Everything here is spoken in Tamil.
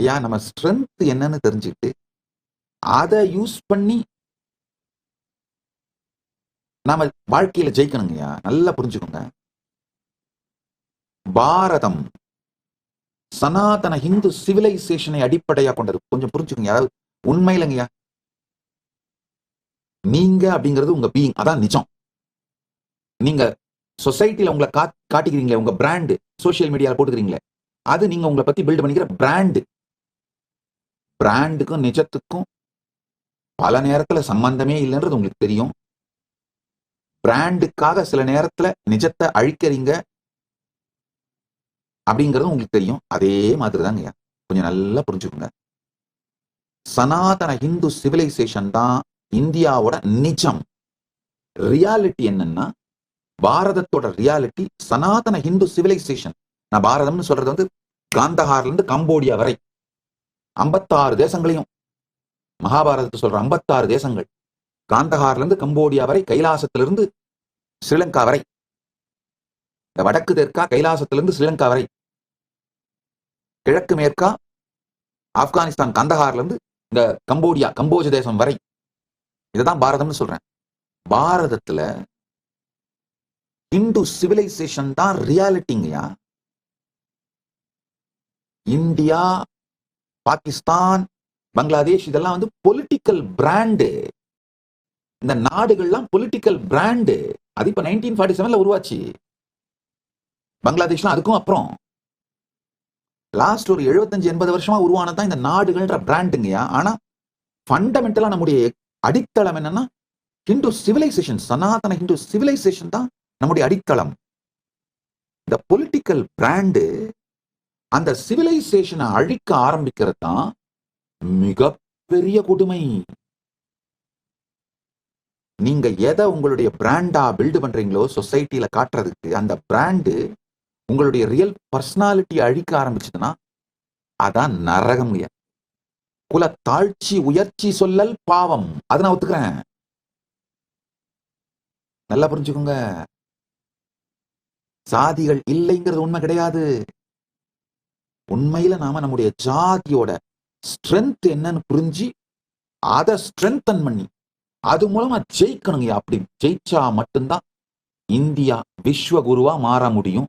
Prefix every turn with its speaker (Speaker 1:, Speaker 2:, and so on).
Speaker 1: ஐயா நம்ம ஸ்ட்ரென்த் என்னன்னு தெரிஞ்சுக்கிட்டு அதை யூஸ் பண்ணி நாம வாழ்க்கையில ஜெயிக்கணுங்கய்யா. நல்லா புரிஞ்சுக்கோங்க. பாரதம் சனாதன ஹிந்து சிவிலைசேஷனை அடிப்படையா கொண்டது. கொஞ்சம் புரிஞ்சுக்கோங்க. அதாவது உண்மையிலங்கய்யா, நீங்க அப்படிங்கிறது உங்க பீயிங், அதான் நிஜம். நீங்க சொசைட்டில உங்களை காட்டிக்கிறீங்களே, உங்க பிராண்டு சோசியல் மீடியால போட்டுக்கிறீங்களே, அது நீங்க உங்களை பத்தி பில்ட் பண்ணிக்கிற பிராண்டு. பிராண்டுக்கும் நிஜத்துக்கும் பல நேரத்துல சம்பந்தமே இல்லைன்றது உங்களுக்கு தெரியும். பிராண்டுக்காக சில நேரத்துல நிஜத்தை அழிக்கிறீங்க அப்படிங்கிறது உங்களுக்கு தெரியும். அதே மாதிரி தாங்க, கொஞ்சம் நல்லா புரிஞ்சுக்கோங்க. சனாதன ஹிந்து சிவிலைசேஷன் தான் இந்தியாவோட நிஜம். ரியாலிட்டி என்னன்னா, பாரதத்தோட ரியாலிட்டி சனாதன ஹிந்து சிவிலைசேஷன். நான் பாரதம்னு சொல்றது வந்து காந்தஹார்ல இருந்து கம்போடியா வரை 56 தேசங்களையும், மகாபாரதத்தை சொல்ற 56 தேசங்கள், காந்தஹார்ல இருந்து கம்போடியா வரை, கைலாசத்திலிருந்து ஸ்ரீலங்கா வரை, இந்த வடக்கு தெற்கா கைலாசத்திலிருந்து ஸ்ரீலங்கா வரை, கிழக்கு மேற்கா ஆப்கானிஸ்தான் கந்தஹார்ல இருந்து இந்த கம்போடியா கம்போஜ தேசம் வரை, இதுதான் பாரதம்னு சொல்றேன். பாரதத்துல இந்து சிவிலைசேஷன் தான் ரியாலிட்டிங்கயா. இந்தியா, பாகிஸ்தான், பங்களாதேஷ் இதெல்லாம் வந்து பொலிட்டிக்கல் பிராண்டு. இந்த நாடுகள்லாம் பொலிட்டிக்கல் பிராண்டு. அது இப்ப 1947 உருவாச்சு. பங்களாதேஷ்லாம் அதுக்கும் அப்புறம் லாஸ்ட் ஒரு 75-80 வருஷமா உருவானதான் இந்த நாடுகள்ன்ற பிராண்டுங்கயா. ஆனா ஃபண்டமெண்டலா நம்முடைய அடித்தளம் என்னன்னா ஹிந்து சிவிலைசேஷன், சனாதன ஹிந்து சிவிலைசேஷன் தான் நம்முடைய அடித்தளம். இந்த பொலிட்டிக்கல் பிராண்டு அந்த சிவிலைசேஷனை அழிக்க ஆரம்பிக்கிறது தான் மிகப்பெரிய கொடுமை. நீங்க எதை உங்களுடைய பிராண்டா பில்டு பண்றீங்களோ சொசைட்டில காட்டுறதுக்கு, அந்த பிராண்டு உங்களுடைய ரியல் பர்சனாலிட்டி அழிக்க ஆரம்பிச்சதுன்னா அதான் நரகம். குல தாழ்ச்சி உயர்ச்சி சொல்லல் பாவம், அதை நான் ஒத்துக்கிறேன். நல்லா புரிஞ்சுக்கோங்க. சாதிகள் இல்லைங்கிறது உண்மை கிடையாது. உண்மையில நாம நம்முடைய ஜாதியோட ஸ்ட்ரென்த் என்னன்னு புரிஞ்சு அதை ஸ்ட்ரென்தன் பண்ணி அது மூலமா ஜெயிக்கணுங்க. அப்படி ஜெயிச்சா மட்டும்தான் இந்தியா விஸ்வகுருவா மாற முடியும்.